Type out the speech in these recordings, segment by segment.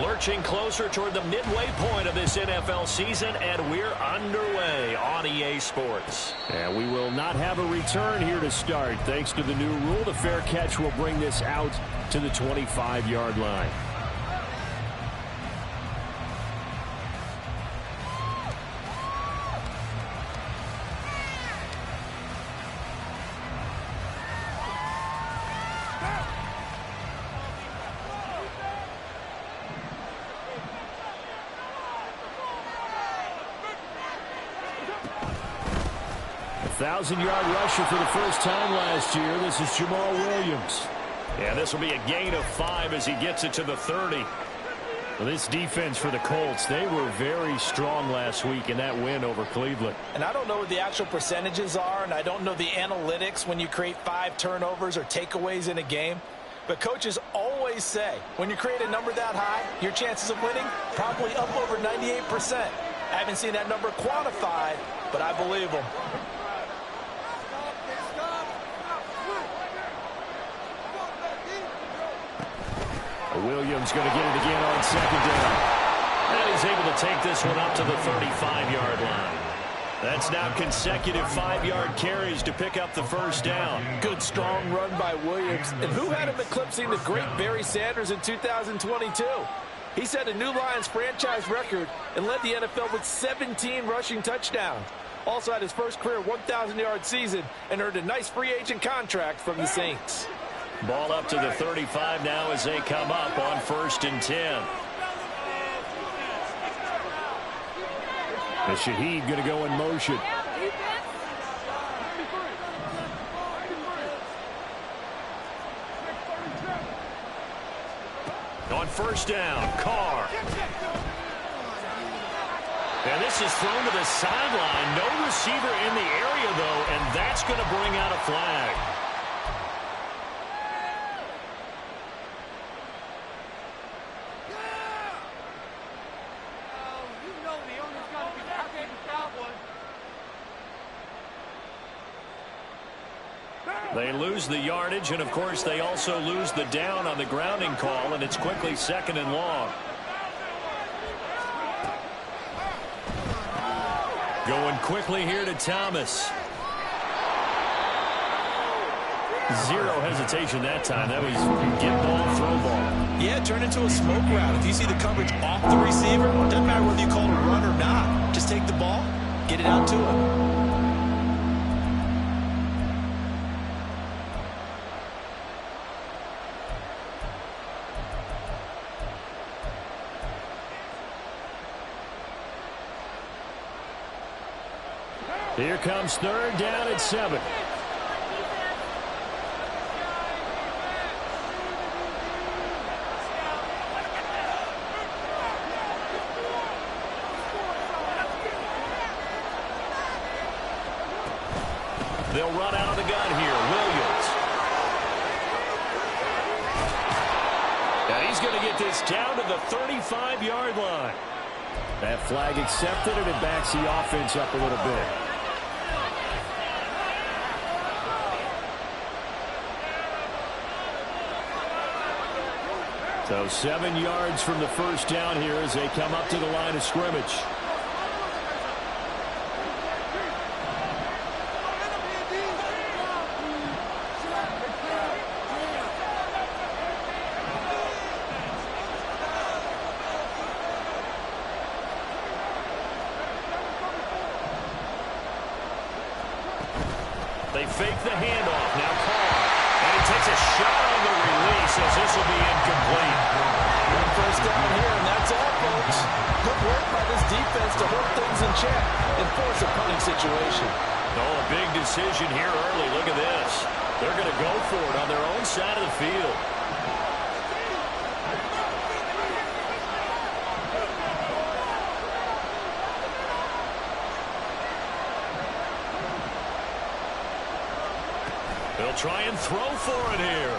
Lurching closer toward the midway point of this NFL season, and we're underway on EA Sports. And we will not have a return here to start. Thanks to the new rule, the fair catch will bring this out to the 25-yard line. A 1,000-yard rusher for the first time last year. This is Jamal Williams. And this will be a gain of 5 as he gets it to the 30. Well, this defense for the Colts, they were very strong last week in that win over Cleveland. And I don't know what the actual percentages are, and I don't know the analytics when you create 5 turnovers or takeaways in a game. But coaches always say, when you create a number that high, your chances of winning probably up over 98%. I haven't seen that number quantified, but I believe them. Williams going to get it again on second down. And he's able to take this one up to the 35-yard line. That's now consecutive 5-yard carries to pick up the first down. Good, strong run by Williams. And who had him eclipsing the great Barry Sanders in 2022? He set a new Lions franchise record and led the NFL with 17 rushing touchdowns. Also had his first career 1,000-yard season and earned a nice free agent contract from the Saints. Ball up to the 35 now as they come up on 1st and 10. And Shaheed going to go in motion. On 1st down, Carr. And this is thrown to the sideline. No receiver in the area, though, and that's going to bring out a flag. They lose the yardage, and, of course, they also lose the down on the grounding call, and it's quickly 2nd and long. Going quickly here to Thomas. Zero hesitation that time. That was get ball, throw ball. Yeah, turn into a smoke route. If you see the coverage off the receiver, doesn't matter whether you call it a run or not. Just take the ball, get it out to him. Here comes 3rd down at 7. They'll run out of the gun here. Williams. And he's going to get this down to the 35-yard line. That flag accepted, and it backs the offense up a little bit. So 7 yards from the first down here as they come up to the line of scrimmage. They fake the handoff. Now Carr. And he takes a shot on the release as this will be incomplete. 1st down here, and that's all, folks. Good work by this defense to hold things in check and force a punting situation. Oh, a big decision here early. Look at this. They're going to go for it on their own side of the field. They'll try and throw for it here.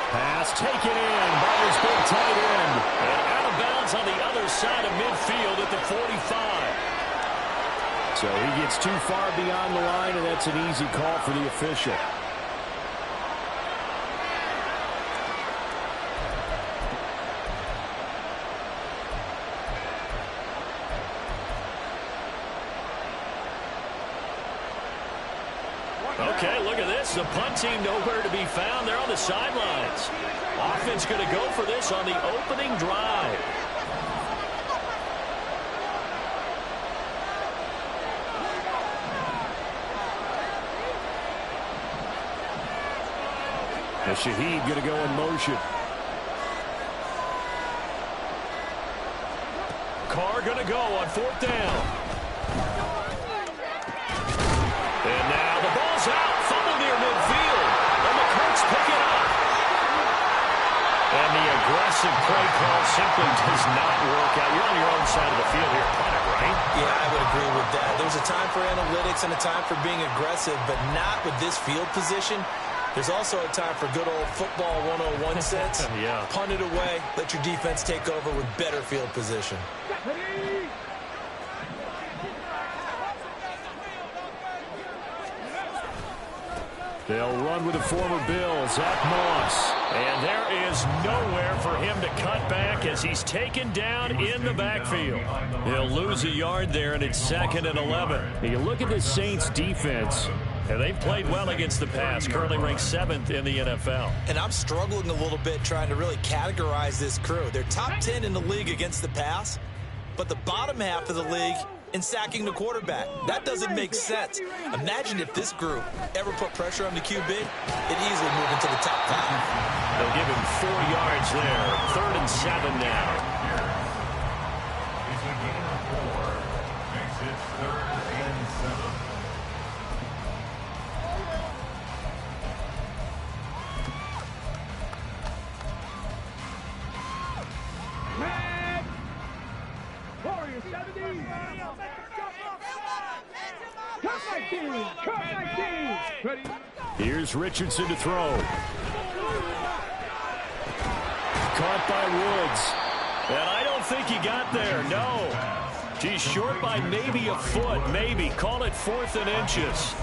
Pass taken in by his big tight end. And out of bounds on the other side of midfield at the 45. So he gets too far beyond the line, and that's an easy call for the official. pass. The punt team nowhere to be found. They're on the sidelines. Offense going to go for this on the opening drive. And Shaheed going to go in motion. Carr going to go on fourth down. And now the ball's out. Fumble near midfield. And the Colts pick it up. And the aggressive play call simply does not work out. You're on your own side of the field here. Punt it, right? Yeah, I would agree with that. There's a time for analytics and a time for being aggressive, but not with this field position. There's also a time for good old football 101 sense. Yeah. Punt it away. Let your defense take over with better field position. They'll run with the former Bill, Zach Moss. And there is nowhere for him to cut back as he's taken down in the backfield. He'll lose a yard there, and it's 2nd and 11. You look at the Saints defense. And they've played well against the pass, currently ranked 7th in the NFL. And I'm struggling a little bit trying to really categorize this crew. They're top 10 in the league against the pass, but the bottom half of the league in sacking the quarterback. That doesn't make sense. Imagine if this group ever put pressure on the QB, it'd easily move into the top 5. They'll give him 4 yards there. 3rd and 7 now. Here's Richardson to throw. Caught by Woods. And I don't think he got there, no. He's short by maybe a foot, maybe. Call it 4th and inches.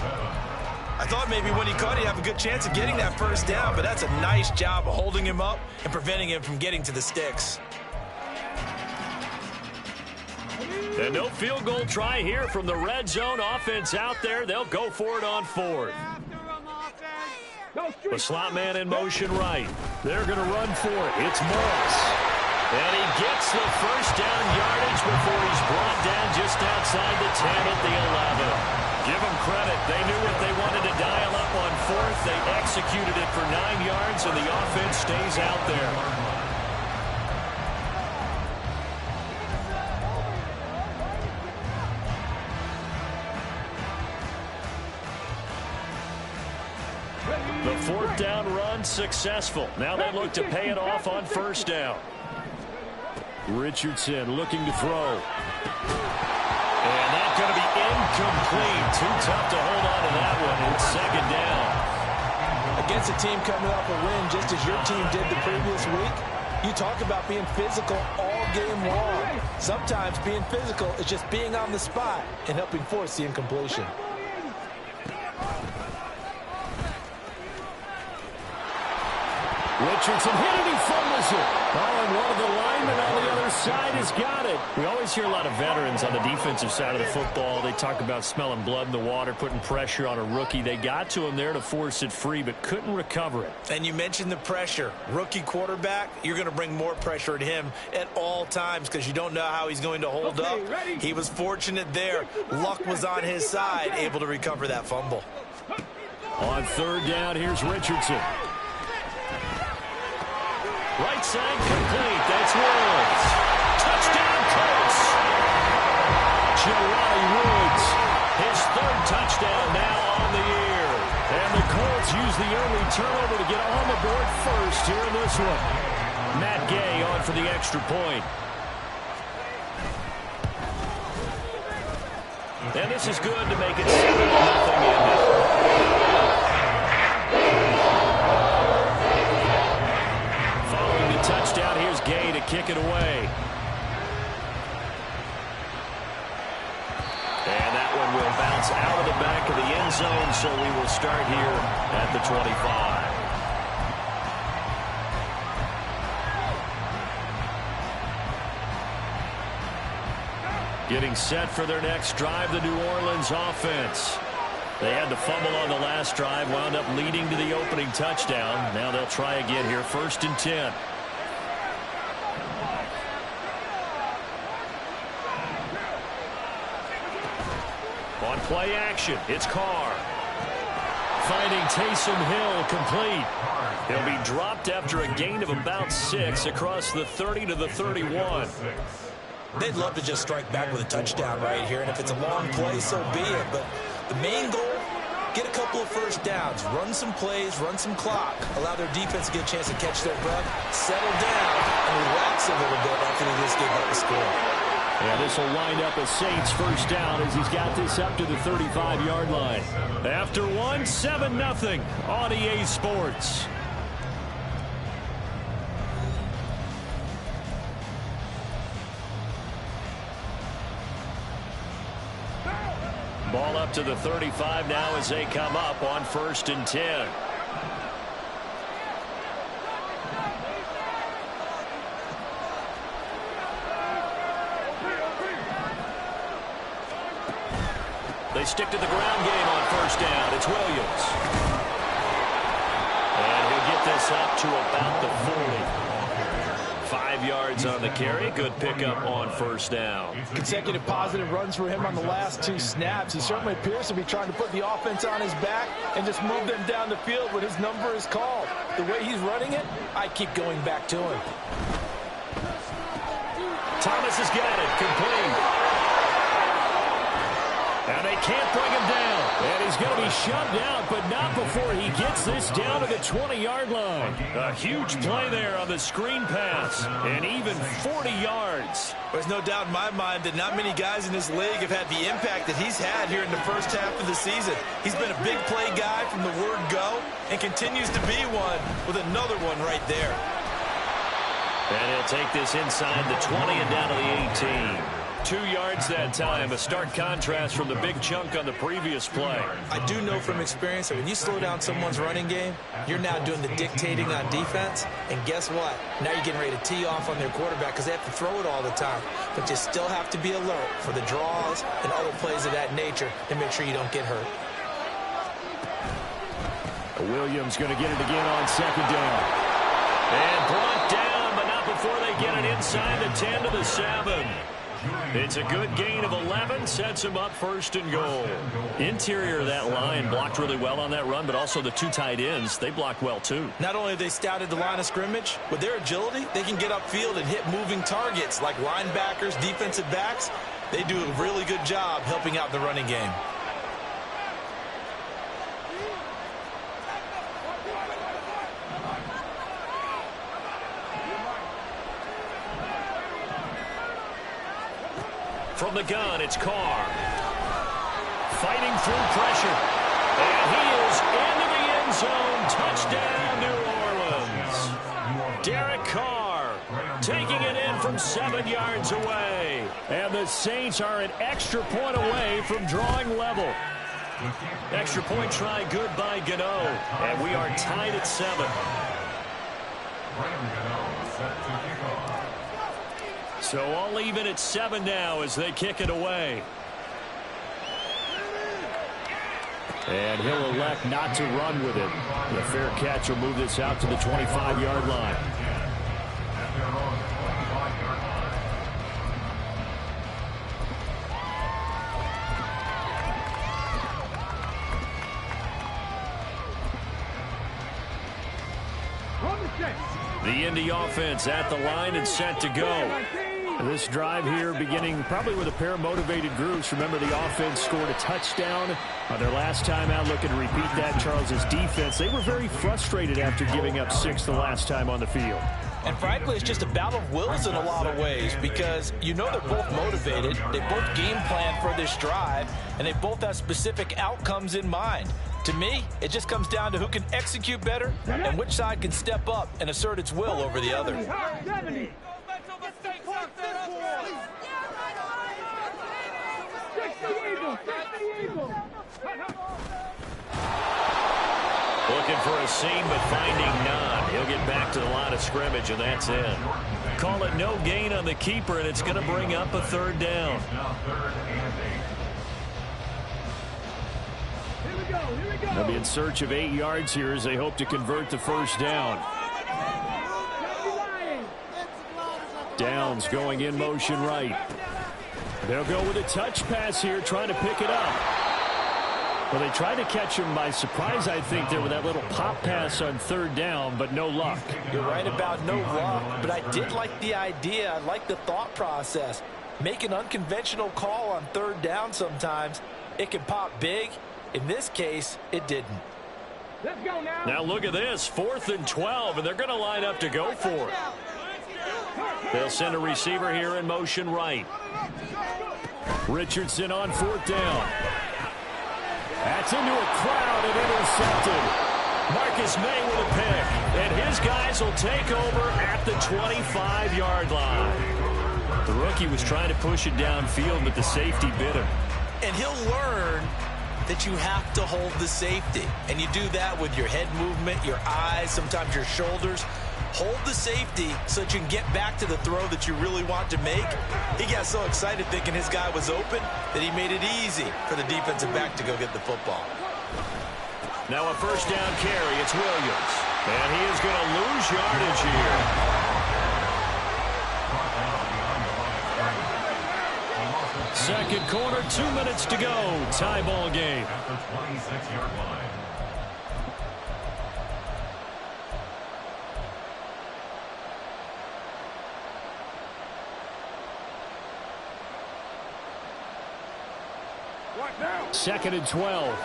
I thought maybe when he caught, he'd have a good chance of getting that first down, but that's a nice job of holding him up and preventing him from getting to the sticks. And no field goal try here from the red zone. Offense out there. They'll go for it on 4th. The slot man in motion right. They're going to run for it. It's Moss. And he gets the first down yardage before he's brought down just outside the 10 at the 11. Give them credit. They knew what they wanted to dial up on 4th. They executed it for 9 yards, and the offense stays out there. The 4th down run successful. Now they look to pay it off on 1st down. Richardson looking to throw. And that's going to be incomplete. Too tough to hold on to that one. It's 2nd down. Against a team coming off a win just as your team did the previous week, you talk about being physical all game long. Sometimes being physical is just being on the spot and helping force the incompletion. Richardson hit it, he fumbles it. Oh, and one of the linemen on the other side has got it. We always hear a lot of veterans on the defensive side of the football. They talk about smelling blood in the water, putting pressure on a rookie. They got to him there to force it free, but couldn't recover it. And you mentioned the pressure. Rookie quarterback, you're going to bring more pressure at him at all times because you don't know how he's going to hold up. He was fortunate there. Luck was on his side, able to recover that fumble. On 3rd down, here's Richardson. Right side complete. That's Woods. Touchdown, Colts. Jelani Woods. His 3rd touchdown now on the year. And the Colts use the early turnover to get on the board first here in this one. Matt Gay on for the extra point. And this is good to make it 7-0 in. Touchdown. Here's Gay to kick it away. And that one will bounce out of the back of the end zone, so we will start here at the 25. Getting set for their next drive, the New Orleans offense. They had the fumble on the last drive, wound up leading to the opening touchdown. Now they'll try again here, 1st and 10. On play action, it's Carr. Finding Taysom Hill complete. He'll be dropped after a gain of about 6 across the 30 to the 31. They'd love to just strike back with a touchdown right here, and if it's a long play, so be it. But the main goal, get a couple of first downs, run some plays, run some clock, allow their defense to get a chance to catch their breath, settle down, and relax a little bit after they just gave up the score. Yeah, this will wind up a Saints first down as he's got this up to the 35-yard line. After one, 7-0 on EA Sports. Ball up to the 35 now as they come up on 1st and 10. They stick to the ground game on 1st down. It's Williams. And he'll get this up to about the 40. 5 yards on the carry. Good pickup on 1st down. Consecutive positive runs for him on the last 2 snaps. He certainly appears to be trying to put the offense on his back and just move them down the field when his number is called. The way he's running it, I keep going back to him. Thomas has got it. Complete. And they can't bring him down. And he's going to be shoved out, but not before he gets this down to the 20-yard line. A huge play there on the screen pass. And even 40 yards. There's no doubt in my mind that not many guys in this league have had the impact that he's had here in the first half of the season. He's been a big play guy from the word go and continues to be one with another one right there. And he'll take this inside the 20 and down to the 18. 2 yards that time, a stark contrast from the big chunk on the previous play. I do know from experience that when you slow down someone's running game, you're now doing the dictating on defense, and guess what? Now you're getting ready to tee off on their quarterback because they have to throw it all the time. But you still have to be alert for the draws and other plays of that nature to make sure you don't get hurt. Williams going to get it again on 2nd down. And brought down, but not before they get it inside the 10 to the 7. It's a good gain of 11, sets him up 1st and goal. Interior of that line blocked really well on that run, but also the 2 tight ends, they blocked well too. Not only have they scouted the line of scrimmage, with their agility, they can get upfield and hit moving targets like linebackers, defensive backs. They do a really good job helping out the running game. From the gun, it's Carr. Fighting through pressure. And he is into the end zone. Touchdown, New Orleans. Derek Carr taking it in from 7 yards away. And the Saints are an extra point away from drawing level. Extra point try good by Gano. And we are tied at 7. So all even at 7 now as they kick it away. And he'll elect not to run with it. The fair catch will move this out to the 25-yard line. The Indy offense at the line and set to go. This drive here beginning probably with a pair of motivated groups. Remember, the offense scored a touchdown on their last time out. Looking to repeat that. Charles's defense, they were very frustrated after giving up 6 the last time on the field. And frankly, it's just a battle of wills in a lot of ways because you know they're both motivated. They both game plan for this drive, and they both have specific outcomes in mind. To me, it just comes down to who can execute better and which side can step up and assert its will over the other. Looking for a seam, but finding none. He'll get back to the line of scrimmage, and that's it. Call it no gain on the keeper, and it's going to bring up a 3rd down. They'll be in search of 8 yards here as they hope to convert the first down. Downs going in motion right. They'll go with a touch pass here, trying to pick it up. Well, they tried to catch him by surprise, I think, there with that little pop pass on third down, but no luck. You're right about no luck, but I did like the idea. I like the thought process. Make an unconventional call on third down sometimes. It can pop big. In this case, it didn't. Let's go now. Now look at this, 4th and 12, and they're going to line up to go for it. They'll send a receiver here in motion right. Richardson on 4th down. That's into a crowd and intercepted. Marcus May with a pick, and his guys will take over at the 25-yard line. The rookie was trying to push it downfield, but the safety bit him. And he'll learn that you have to hold the safety. And you do that with your head movement, your eyes, sometimes your shoulders. Hold the safety so that you can get back to the throw that you really want to make. He got so excited thinking his guy was open that he made it easy for the defensive back to go get the football. Now a first down carry. It's Williams. And he is going to lose yardage here. Second quarter, 2 minutes to go. Tie ball game. At the 26-yard line. Second and 12.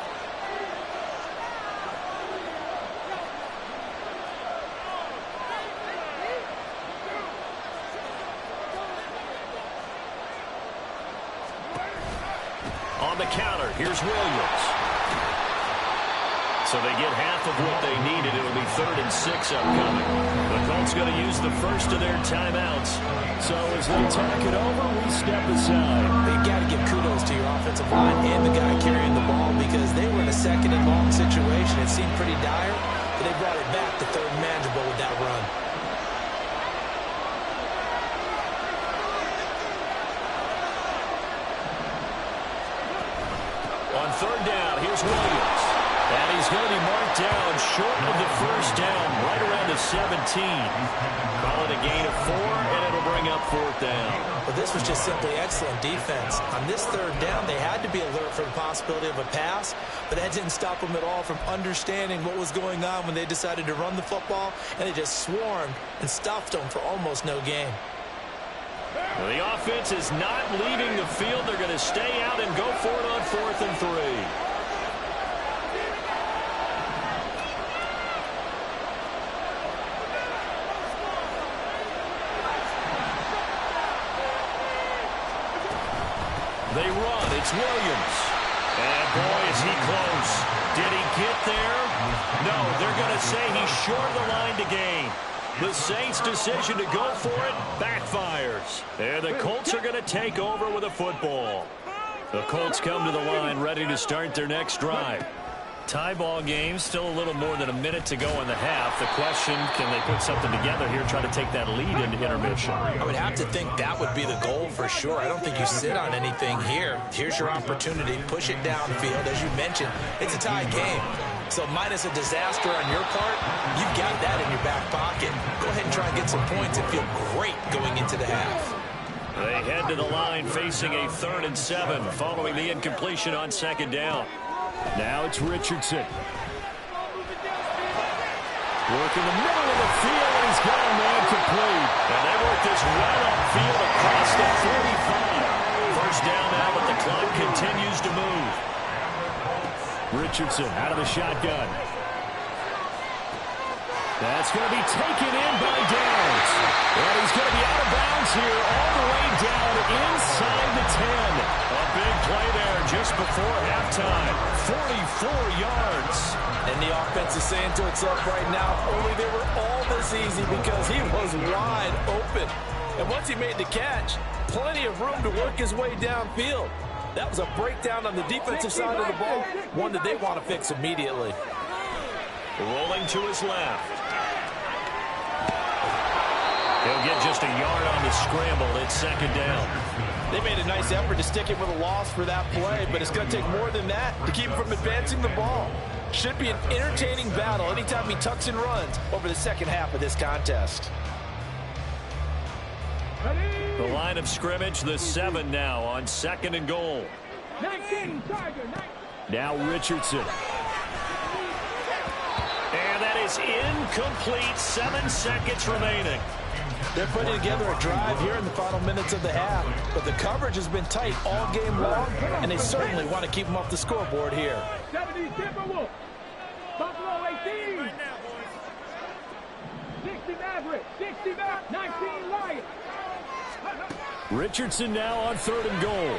On the counter, here's Williams. So they get half of what they needed. It'll be 3rd and 6 upcoming. The Colts going to use the first of their timeouts. So as they talk it over, we step aside. You got to give kudos to your offensive line and the guy carrying the ball because they were in a 2nd and long situation. It seemed pretty dire, but they brought it back to 3rd and manageable with that run. On 3rd down, here's Williams. And he's going to be marked down short of the first down, right around the 17. Call it a gain of 4, and it'll bring up 4th down. But this was just simply excellent defense. On this 3rd down, they had to be alert for the possibility of a pass, but that didn't stop them at all from understanding what was going on when they decided to run the football, and they just swarmed and stuffed them for almost no gain. Well, the offense is not leaving the field. They're going to stay out and go for it on 4th and 3. They run. It's Williams. And boy, is he close. Did he get there? No, they're going to say he's short of the line to gain. The Saints' decision to go for it backfires. And the Colts are going to take over with a football. The Colts come to the line ready to start their next drive. Tie ball game, still a little more than a minute to go in the half. The question, can they put something together here, try to take that lead into intermission? I would have to think that would be the goal for sure. I don't think you sit on anything here. Here's your opportunity. Push it downfield. As you mentioned, it's a tie game. So minus a disaster on your part, you've got that in your back pocket. Go ahead and try and get some points and feel great going into the half. They head to the line facing a 3rd and 7 following the incompletion on 2nd down. Now it's Richardson. Working the middle of the field, and he's got a man complete. And they work this right upfield across the 45. First down now, but the clock continues to move. Richardson out of the shotgun. That's going to be taken in by Downs. And he's going to be out of bounds here all the way down inside the 10. A big play there just before halftime. 44 yards. And the offense is saying to itself right now, only they were all this easy because he was wide open. And once he made the catch, plenty of room to work his way downfield. That was a breakdown on the defensive side of the ball, one that they want to fix immediately. Rolling to his left. He'll get just a yard on the scramble. It's 2nd down. They made a nice effort to stick him with a loss for that play, but it's going to take more than that to keep him from advancing the ball. Should be an entertaining battle anytime he tucks and runs over the second half of this contest. The line of scrimmage, the 7 now on 2nd and goal. 19, now Richardson. And that is incomplete. 7 seconds remaining. They're putting together a drive here in the final minutes of the half, but the coverage has been tight all game long, and they certainly want to keep them off the scoreboard here. 70 Timberwolves. Buffalo 18. 60 Maverick. 60 Maverick. 19 Lions. Richardson now on 3rd and goal.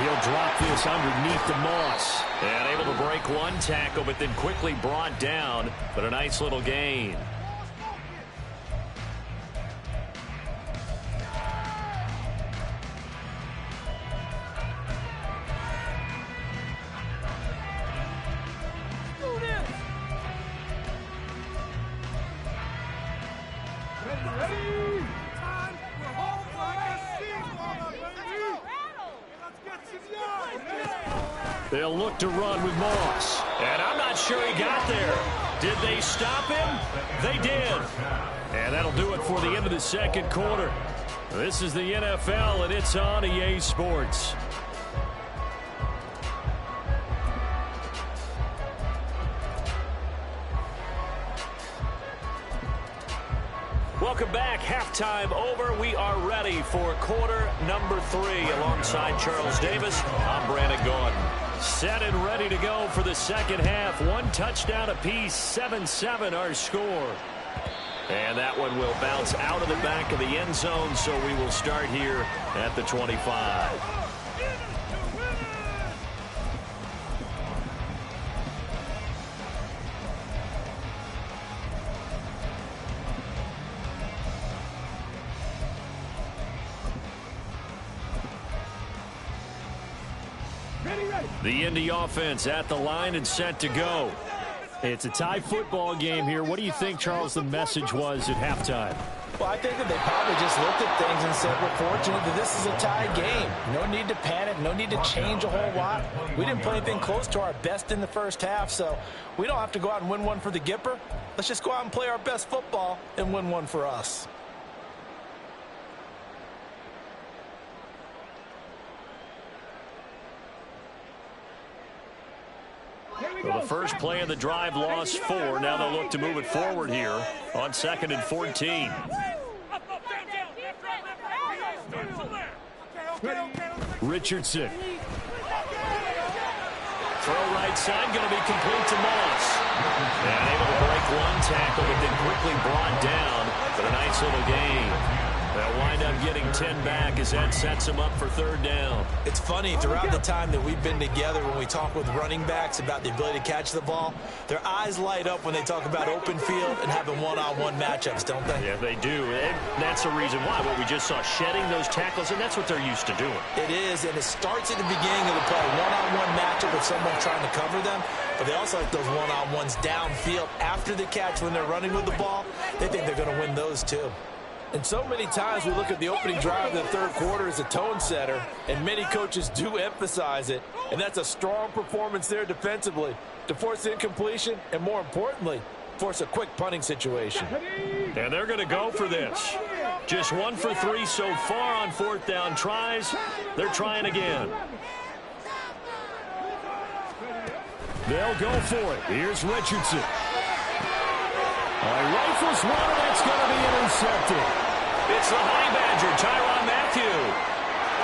He'll drop this underneath to Moss. And able to break one tackle, but then quickly brought down. But a nice little gain. They'll look to run with Moss. And I'm not sure he got there. Did they stop him? They did. And that'll do it for the end of the second quarter. This is the NFL, and it's on EA Sports. Welcome back. Halftime over. We are ready for quarter number 3. Alongside Charles Davis, I'm Brandon Gordon. Set and ready to go for the second half. 1 touchdown apiece, 7-7 our score. And that one will bounce out of the back of the end zone, so we will start here at the 25. The Indy offense at the line and set to go. It's a tie football game here. What do you think, Charles, the message was at halftime? Well, I think that they probably just looked at things and said, we're fortunate that this is a tie game. No need to panic, no need to change a whole lot. We didn't play anything close to our best in the first half, so we don't have to go out and win one for the Gipper. Let's just go out and play our best football and win one for us. Well, the first play of the drive lost 4. Now they'll look to move it forward here on 2nd and 14. Richardson. Throw right side, going to be complete to Moss. And able to break one tackle, but then quickly brought down. But a nice little gain. They'll wind up getting 10 back as that sets them up for 3rd down. It's funny, throughout the time that we've been together, when we talk with running backs about the ability to catch the ball, their eyes light up when they talk about open field and having one-on-one matchups, don't they? Yeah, they do. And that's the reason why. What we just saw, shedding those tackles, and that's what they're used to doing. It is, and it starts at the beginning of the play. One-on-one matchup with someone trying to cover them, but they also like those one-on-ones downfield after the catch when they're running with the ball. They think they're going to win those too. And so many times we look at the opening drive of the third quarter as a tone setter, and many coaches do emphasize it. And that's a strong performance there defensively to force incompletion and, more importantly, force a quick punting situation. And they're going to go for this. Just 1 for 3 so far on 4th down tries. They're trying again. They'll go for it. Here's Richardson. Rifles one, and it's going to be intercepted. It's the Honey Badger, Tyrann Mathieu.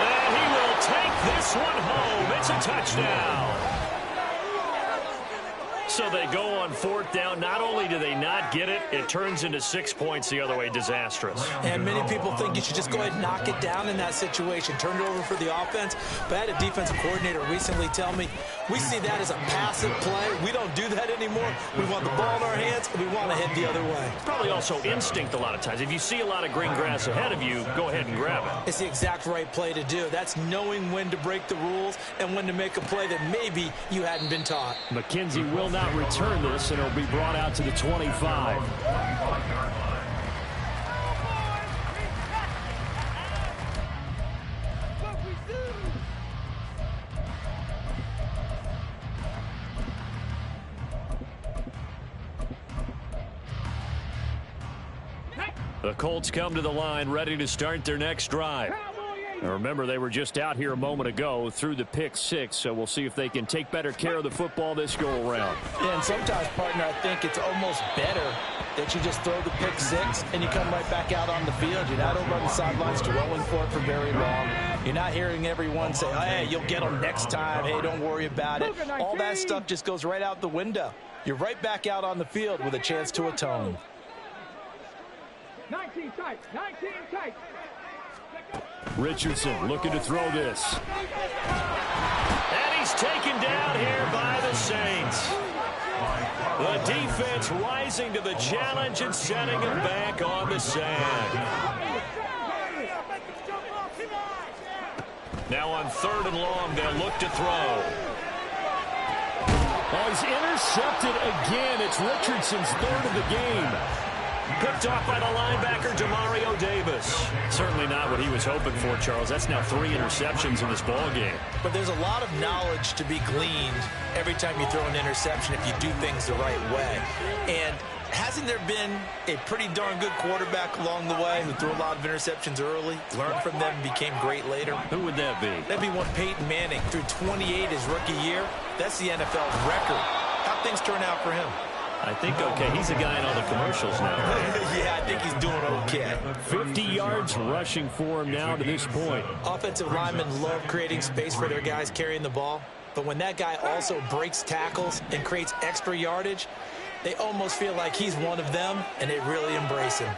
And he will take this one home. It's a touchdown. So they go on 4th down. Not only do they not get it, it turns into 6 points the other way. Disastrous. And many people think you should just go ahead and knock it down in that situation. Turn it over for the offense. But I had a defensive coordinator recently tell me, we see that as a passive play. We don't do that anymore. We want the ball in our hands, and we want to head the other way. Probably also instinct a lot of times. If you see a lot of green grass ahead of you, go ahead and grab it. It's the exact right play to do. That's knowing when to break the rules and when to make a play that maybe you hadn't been taught. McKenzie will not return this, and it'll be brought out to the 25. The Colts come to the line ready to start their next drive. Now remember, they were just out here a moment ago through the pick 6, so we'll see if they can take better care of the football this go-around. Yeah, and sometimes, partner, I think it's almost better that you just throw the pick 6 and you come right back out on the field. You're not over on the sidelines dwelling for it for very long. You're not hearing everyone say, oh, hey, you'll get them next time. Hey, don't worry about it. All that stuff just goes right out the window. You're right back out on the field with a chance to atone. 19 tight, 19 tight. Richardson looking to throw this. And he's taken down here by the Saints. The defense rising to the challenge and setting him back on the sack. Now on 3rd and long, they'll look to throw. Oh, he's intercepted again. It's Richardson's 3rd of the game. Picked off by the linebacker, Demario Davis. Certainly not what he was hoping for, Charles. That's now 3 interceptions in this ball game. But there's a lot of knowledge to be gleaned every time you throw an interception if you do things the right way. And hasn't there been a pretty darn good quarterback along the way who threw a lot of interceptions early, learned from them, and became great later? Who would that be? That'd be one Peyton Manning. Threw 28 his rookie year. That's the NFL record. How'd things turn out for him? I think okay. He's a guy in all the commercials now. Yeah, I think he's doing okay. 50 yards rushing for him now to this point. Offensive linemen love creating space for their guys carrying the ball. But when that guy also breaks tackles and creates extra yardage, they almost feel like he's one of them, and they really embrace him.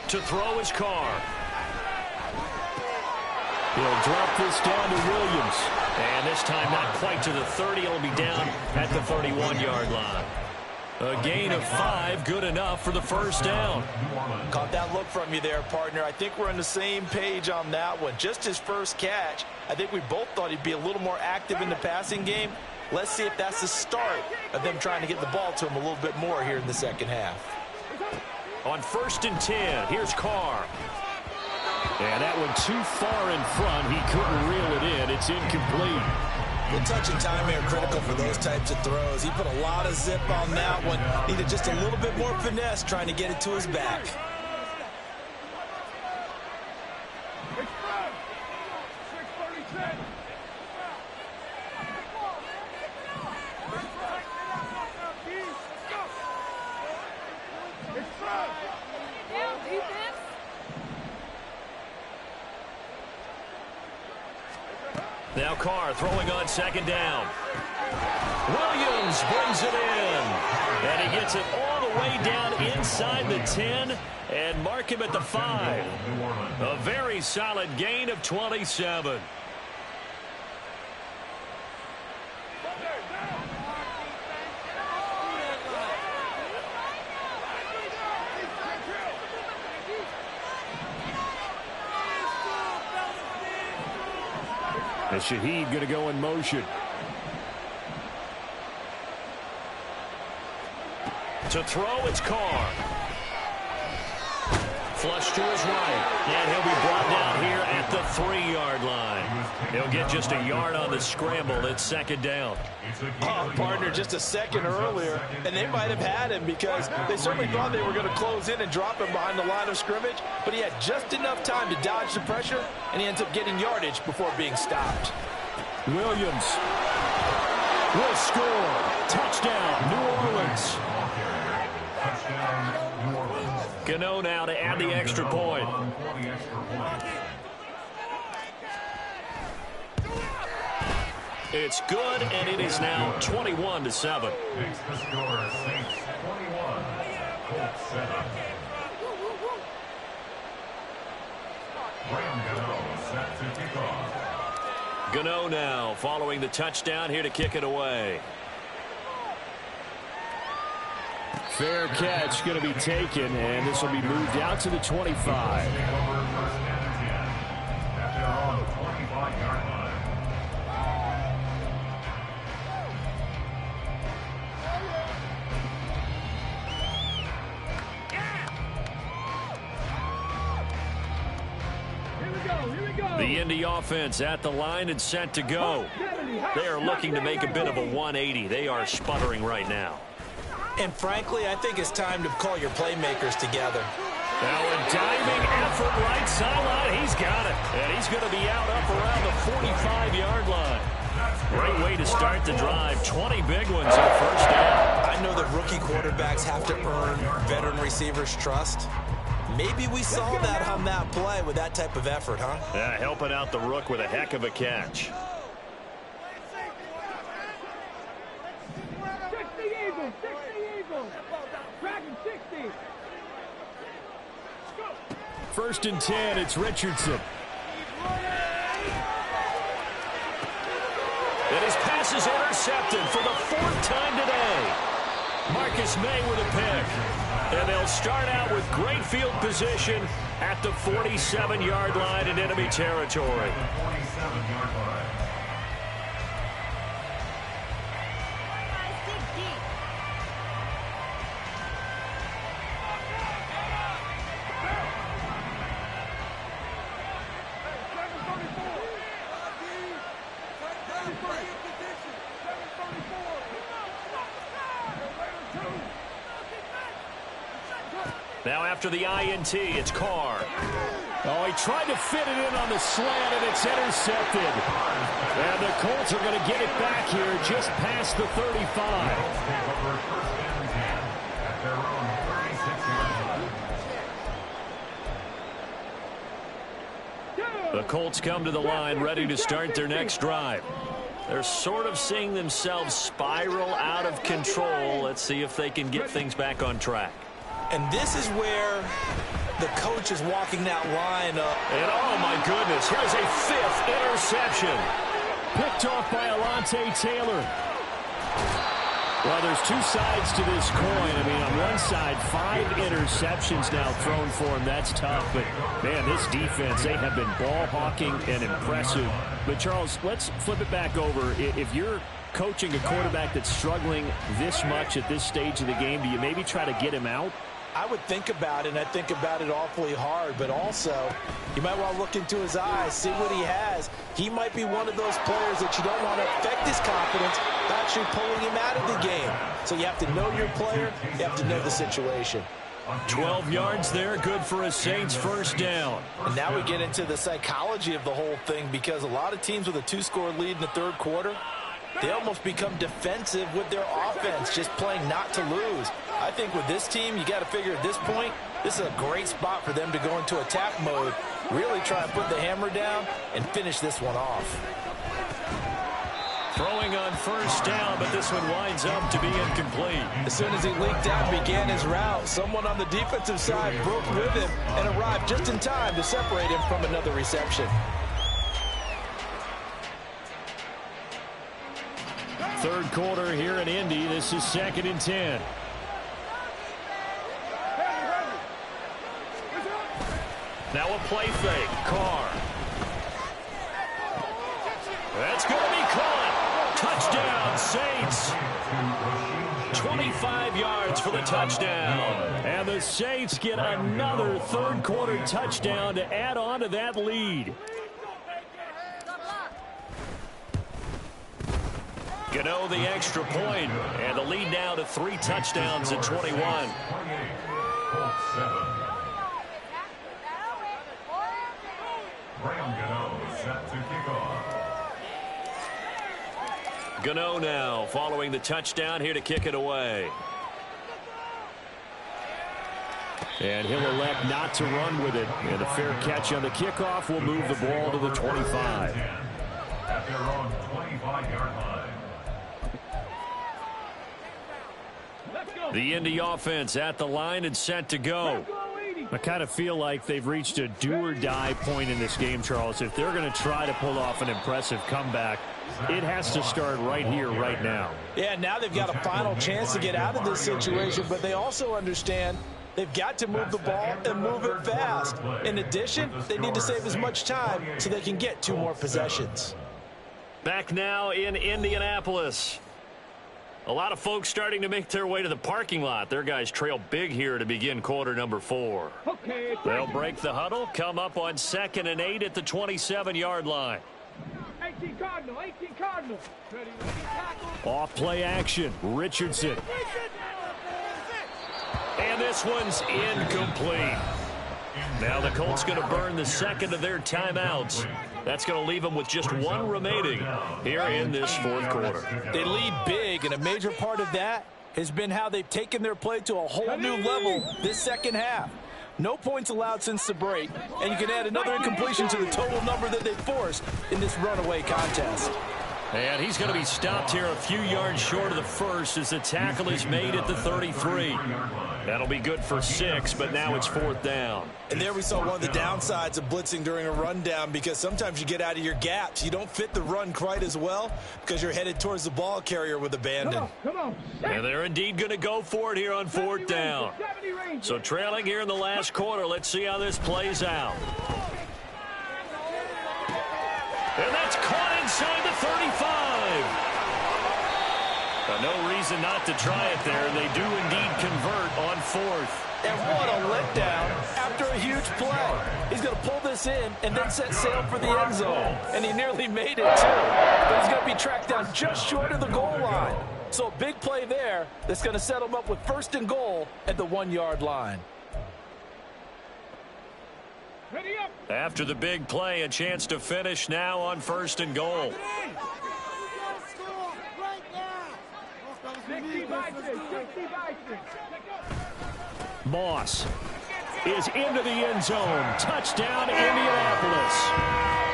To throw his car. He'll drop this down to Williams. And this time not quite to the 30. He'll be down at the 31-yard line. A gain of 5, good enough for the first down. Caught that look from you there, partner. I think we're on the same page on that one. Just his first catch. I think we both thought he'd be a little more active in the passing game. Let's see if that's the start of them trying to get the ball to him a little bit more here in the second half. On 1st and 10, here's Carr. And that one too far in front. He couldn't reel it in. It's incomplete. The touch and timing are critical for those types of throws. He put a lot of zip on that one. Needed just a little bit more finesse trying to get it to his back. Now Carr throwing on 2nd down. Williams brings it in. And he gets it all the way down inside the 10 and mark him at the 5. A very solid gain of 27. And Shaheed going to go in motion. To throw, it's Carr. Flush to his right. And he'll be brought down here at the 3-yard line. He'll get just a yard on the scramble. It's 2nd down. Oh, partner, just a second earlier, and they might have had him because they certainly thought they were going to close in and drop him behind the line of scrimmage, but he had just enough time to dodge the pressure, and he ends up getting yardage before being stopped. Williams will score. Touchdown, New Orleans. Gano now to add the extra point. It's good, and it is now 21-7. Makes the score Saints 21, Colts 7. Graham Gano set to kick off. Gano now following the touchdown here to kick it away. Fair catch going to be taken, and this will be moved out to the 25. At their own 25-yard line. The Indy offense at the line and set to go. They are looking to make a bit of a 180. They are sputtering right now. And frankly, I think it's time to call your playmakers together. Now a diving effort right sideline. He's got it. And he's going to be out up around the 45-yard line. Great way to start the drive. 20 big ones on first down. I know that rookie quarterbacks have to earn veteran receivers' trust. Maybe we saw that on that play with that type of effort, huh? Yeah, helping out the rook with a heck of a catch. First and 10, it's Richardson. And his pass is intercepted for the 4th time today. Marcus May with a pick. And they'll start out with great field position at the 47-yard line in enemy territory. 47-yard line. Now after the INT, it's Carr. Oh, he tried to fit it in on the slant, and it's intercepted. And the Colts are going to get it back here just past the 35. The Colts come to the line ready to start their next drive. They're sort of seeing themselves spiral out of control. Let's see if they can get things back on track. And this is where the coach is walking that line up. And oh my goodness, here's a 5th interception. Picked off by Alontae Taylor. Well, there's two sides to this coin. I mean, on one side, 5 interceptions now thrown for him. That's tough. But, man, this defense, they have been ball hawking and impressive. But, Charles, let's flip it back over. If you're coaching a quarterback that's struggling this much at this stage of the game, do you maybe try to get him out? I would think about it, and I think about it awfully hard, but also you might want to look into his eyes, see what he has. He might be one of those players that you don't want to affect his confidence by actually pulling him out of the game. So you have to know your player, you have to know the situation. 12 yards there, good for a Saints first down. And now we get into the psychology of the whole thing, because a lot of teams with a 2-score lead in the third quarter, they almost become defensive with their offense, just playing not to lose. I think with this team, you got to figure at this point, this is a great spot for them to go into attack mode, really try and put the hammer down and finish this one off. Throwing on first down, but this one winds up to be incomplete. As soon as he leaked out and began his route, someone on the defensive side broke with him and arrived just in time to separate him from another reception. Third quarter here in Indy. This is 2nd and 10. Now a play fake. Carr. That's going to be caught. Touchdown, Saints. 25 yards for the touchdown. And the Saints get another third quarter touchdown to add on to that lead. Gano the extra point, and the lead now to 3 touchdowns at 21. Gano now following the touchdown here to kick it away. And he'll elect not to run with it. And a fair catch on the kickoff will move the ball to the 25. At their own 25-yard line. The Indy offense at the line and set to go. I kind of feel like they've reached a do-or-die point in this game, Charles. If they're going to try to pull off an impressive comeback, it has to start right here, right now. Yeah, now they've got a final chance to get out of this situation, but they also understand they've got to move the ball and move it fast. In addition, they need to save as much time so they can get 2 more possessions. Back now in Indianapolis. A lot of folks starting to make their way to the parking lot. Their guys trail big here to begin quarter number 4. They'll break the huddle, come up on 2nd and 8 at the 27-yard line. Off play action. Richardson. And this one's incomplete. Now the Colts going to burn the second of their timeouts. That's going to leave them with just one remaining here in this fourth quarter. They lead big, and a major part of that has been how they've taken their play to a whole new level this second half. No points allowed since the break, and you can add another incompletion to the total number that they forced in this runaway contest. And he's going to be stopped here a few yards short of the first as the tackle is made at the 33. That'll be good for 6, but now it's fourth down. And there we saw one of the downsides of blitzing during a rundown, because sometimes you get out of your gaps. You don't fit the run quite as well because you're headed towards the ball carrier with abandon. And they're indeed going to go for it here on fourth down. So trailing here in the last quarter, let's see how this plays out. And that's caught inside the 35. No reason not to try it there. They do indeed convert on fourth. And what a letdown after a huge play. He's going to pull this in and then set sail for the end zone. And he nearly made it, too. But he's going to be tracked down just short of the goal line. So a big play there that's going to set him up with first and goal at the 1-yard line. After the big play, a chance to finish now on first and goal. Moss is into the end zone. Touchdown, Indianapolis.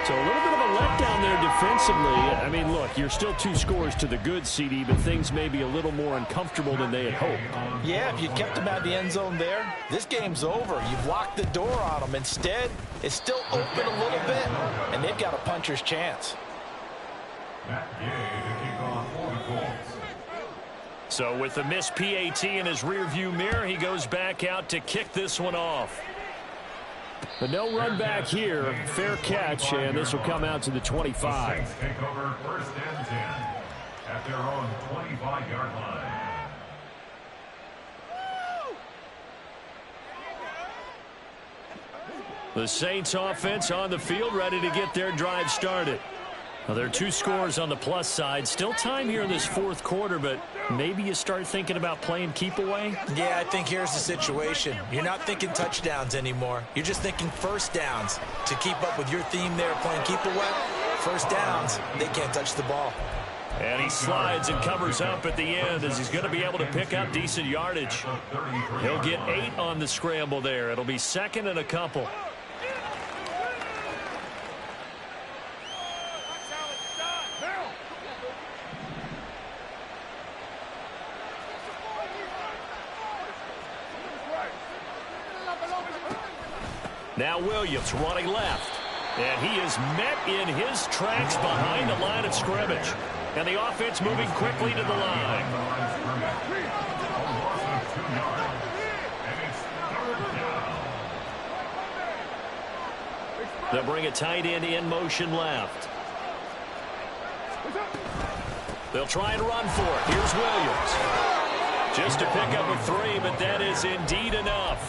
So a little bit of a letdown there defensively. I mean, look, you're still 2 scores to the good, CD, but things may be a little more uncomfortable than they had hoped. Yeah, if you kept them out of the end zone there, this game's over. You've locked the door on them. Instead, it's still open a little bit, and they've got a puncher's chance. So with the missed PAT in his rearview mirror, he goes back out to kick this one off. But no run back here. Fair catch, and this will come out to the 25. Take over first and 10 at their own 25-yard line. The Saints offense on the field, ready to get their drive started. Well, there are 2 scores on the plus side. Still time here in this fourth quarter, but maybe you start thinking about playing keep away? Yeah, I think here's the situation. You're not thinking touchdowns anymore. You're just thinking first downs. To keep up with your theme there, playing keep away, first downs, they can't touch the ball. And he slides and covers up at the end as he's going to be able to pick up decent yardage. He'll get 8 on the scramble there. It'll be second and a couple. Now Williams running left. And he is met in his tracks behind the line of scrimmage. And the offense moving quickly to the line. They'll bring a tight end in motion left. They'll try and run for it. Here's Williams. Just to pick up a 3, but that is indeed enough.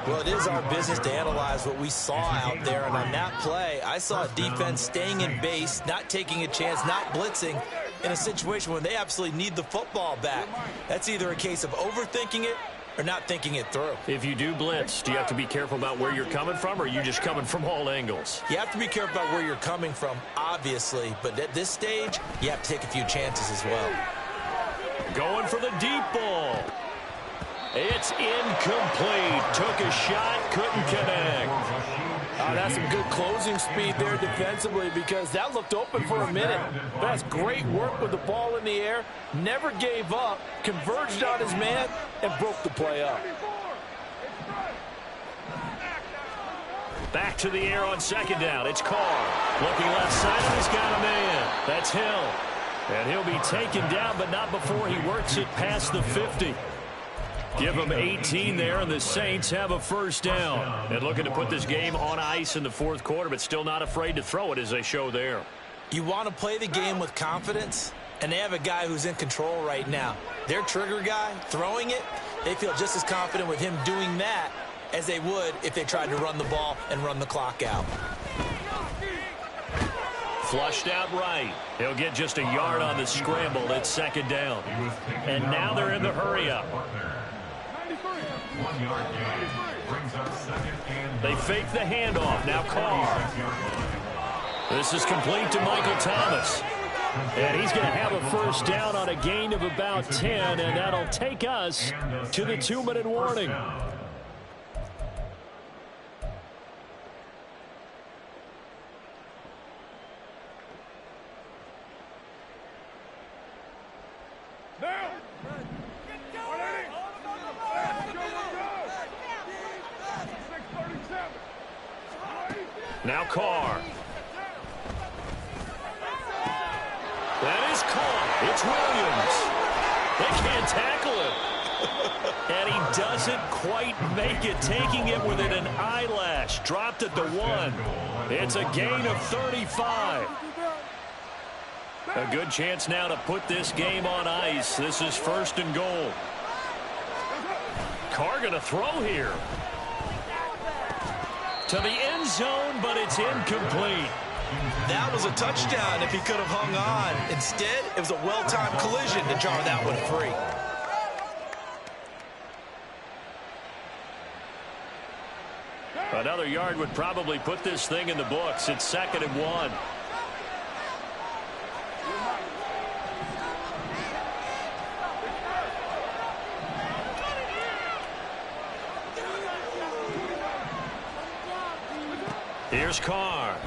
Well, it is our business to analyze what we saw out there, and on that play, I saw defense staying in base, not taking a chance, not blitzing in a situation when they absolutely need the football back. That's either a case of overthinking it or not thinking it through. If you do blitz, do you have to be careful about where you're coming from, or are you just coming from all angles? You have to be careful about where you're coming from, obviously, but at this stage, you have to take a few chances as well. Going for the deep ball. It's incomplete. Took a shot, couldn't connect. That's some good closing speed there defensively, because that looked open for a minute. That's great work with the ball in the air. Never gave up, converged on his man, and broke the play up. Back to the air on second down. It's Carr. Looking left side, and he's got a man. That's Hill. And he'll be taken down, but not before he works it past the 50. Give them 18 there, and the Saints have a first down. And looking to put this game on ice in the fourth quarter, but still not afraid to throw it as they show there. You want to play the game with confidence, and they have a guy who's in control right now. Their trigger guy, throwing it, they feel just as confident with him doing that as they would if they tried to run the ball and run the clock out. Flushed out right. He'll get just a yard on the scramble. It's second down. And now they're in the hurry-up. 1 yard gain. Brings up second and They fake the handoff. Now Carr. This is complete to Michael Thomas. And he's going to have a first down on a gain of about 10, and that'll take us to the 2-minute warning. Now Carr. That is caught. It's Williams. They can't tackle him. And he doesn't quite make it, taking it within an eyelash. Dropped at the 1. It's a gain of 35. A good chance now to put this game on ice. This is first and goal. Carr going to throw here. To the end zone, but it's incomplete. That was a touchdown if he could have hung on. Instead, it was a well-timed collision to jar that one free. Another yard would probably put this thing in the books. It's second and 1. Here's Carr.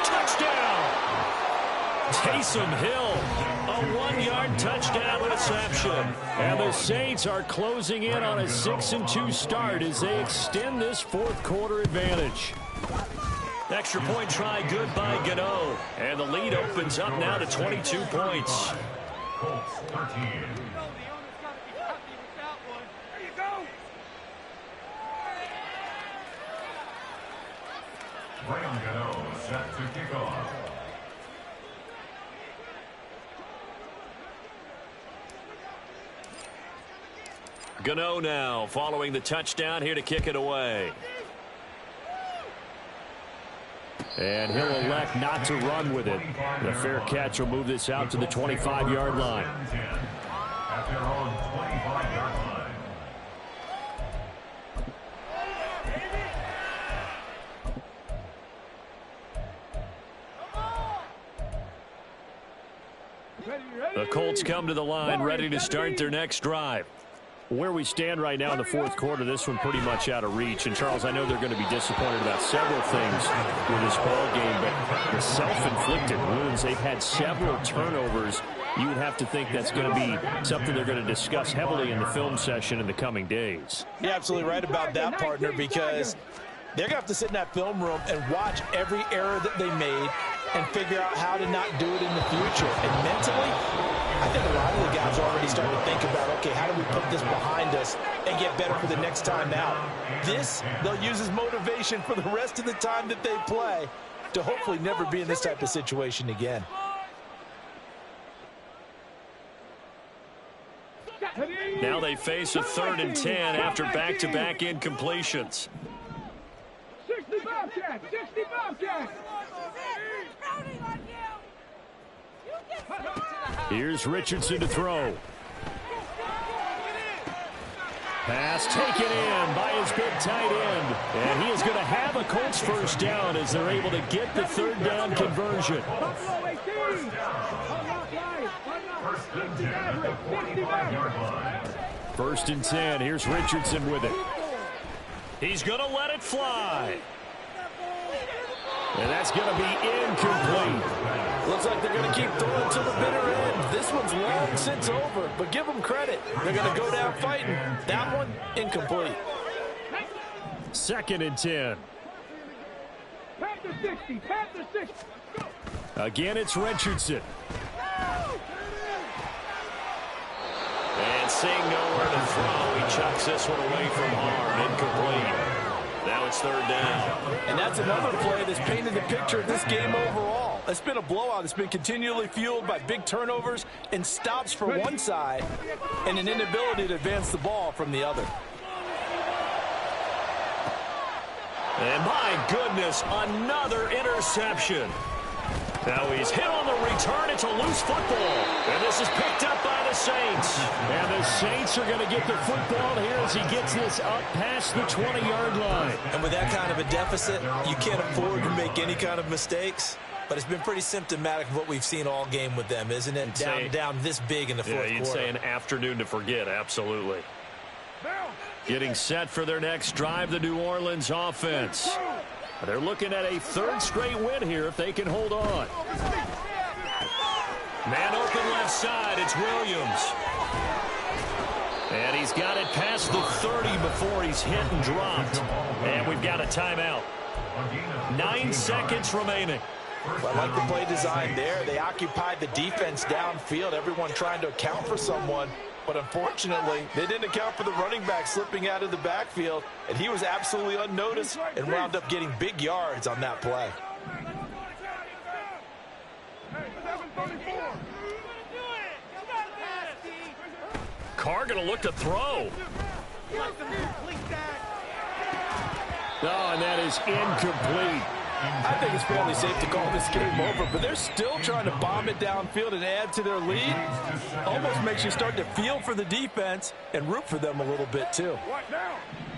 Touchdown! Taysom Hill, a 1-yard touchdown reception. And the Saints are closing in on a 6-2 start as they extend this fourth quarter advantage. Extra point try good by Gano. And the lead opens up now to 22 points. Colts 13. Graham Gano set to kick off. Gano now following the touchdown here to kick it away. And he'll elect not to run with it. The fair catch will move this out to the 25-yard line. At their own 25-yard line. The Colts come to the line, ready to start their next drive. Where we stand right now in the fourth quarter, this one pretty much out of reach. And, Charles, I know they're going to be disappointed about several things with this ball game, but the self-inflicted wounds, they've had several turnovers. You would have to think that's going to be something they're going to discuss heavily in the film session in the coming days. You're absolutely right about that, partner, because they're going to have to sit in that film room and watch every error that they made and figure out how to not do it in the future. And mentally, I think a lot of the guys are already starting to think about, okay, how do we put this behind us and get better for the next time out? This, they'll use as motivation for the rest of the time that they play to hopefully never be in this type of situation again. Now they face a 3rd and 10 after back-to-back incompletions. 65 Jack! 65 Jack! Here's Richardson to throw. Pass taken in by his big tight end. And he is going to have a Colts first down as they're able to get the 3rd down conversion. First and 10. Here's Richardson with it. He's going to let it fly. And that's going to be incomplete. Looks like they're going to keep throwing to the bitter end. This one's long since over, but give them credit. They're going to go down fighting. That one, incomplete. 2nd and 10. Pat the 60, pat the 60. Again, it's Richardson. And seeing nowhere to throw, he chucks this one away from harm. Incomplete. Now it's 3rd down. And that's another play that's painted the picture of this game overall. It's been a blowout. It's been continually fueled by big turnovers and stops for one side and an inability to advance the ball from the other. And my goodness, another interception. Now he's hit on the return. It's a loose football. And this is picked up by the Saints. And the Saints are going to get the football here as he gets this up past the 20-yard line. And with that kind of a deficit, you can't afford to make any kind of mistakes. But it's been pretty symptomatic of what we've seen all game with them, isn't it? Down this big in the fourth quarter. You'd say an afternoon to forget, absolutely. Getting set for their next drive, the New Orleans offense. They're looking at a third straight win here if they can hold on. Man open left side, it's Williams. And he's got it past the 30 before he's hit and dropped. And we've got a timeout. 9 seconds remaining. Well, I like the play design there. They occupied the defense downfield, everyone trying to account for someone. But unfortunately, they didn't account for the running back slipping out of the backfield, and he was absolutely unnoticed and wound up getting big yards on that play. Carr going to look to throw. Oh, and that is incomplete. I think it's fairly safe to call this game over, but they're still trying to bomb it downfield and add to their lead. Almost makes you start to feel for the defense and root for them a little bit too.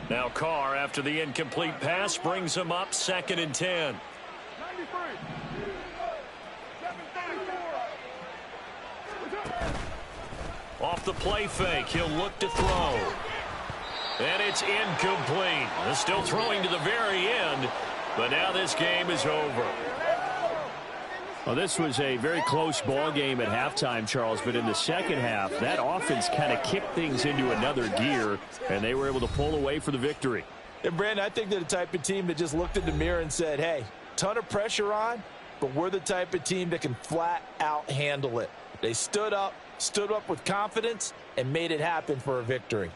Now Carr, after the incomplete pass, brings him up 2nd and 10. Off the play fake, he'll look to throw. And it's incomplete. They're still throwing to the very end. But now this game is over. Well, this was a very close ball game at halftime, Charles, but in the second half, that offense kind of kicked things into another gear, and they were able to pull away for the victory. And, Brandon, I think they're the type of team that just looked in the mirror and said, hey, ton of pressure on, but we're the type of team that can flat out handle it. They stood up with confidence, and made it happen for a victory.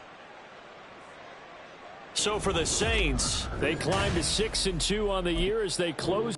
So for the Saints, they climbed to 6-2 on the year as they close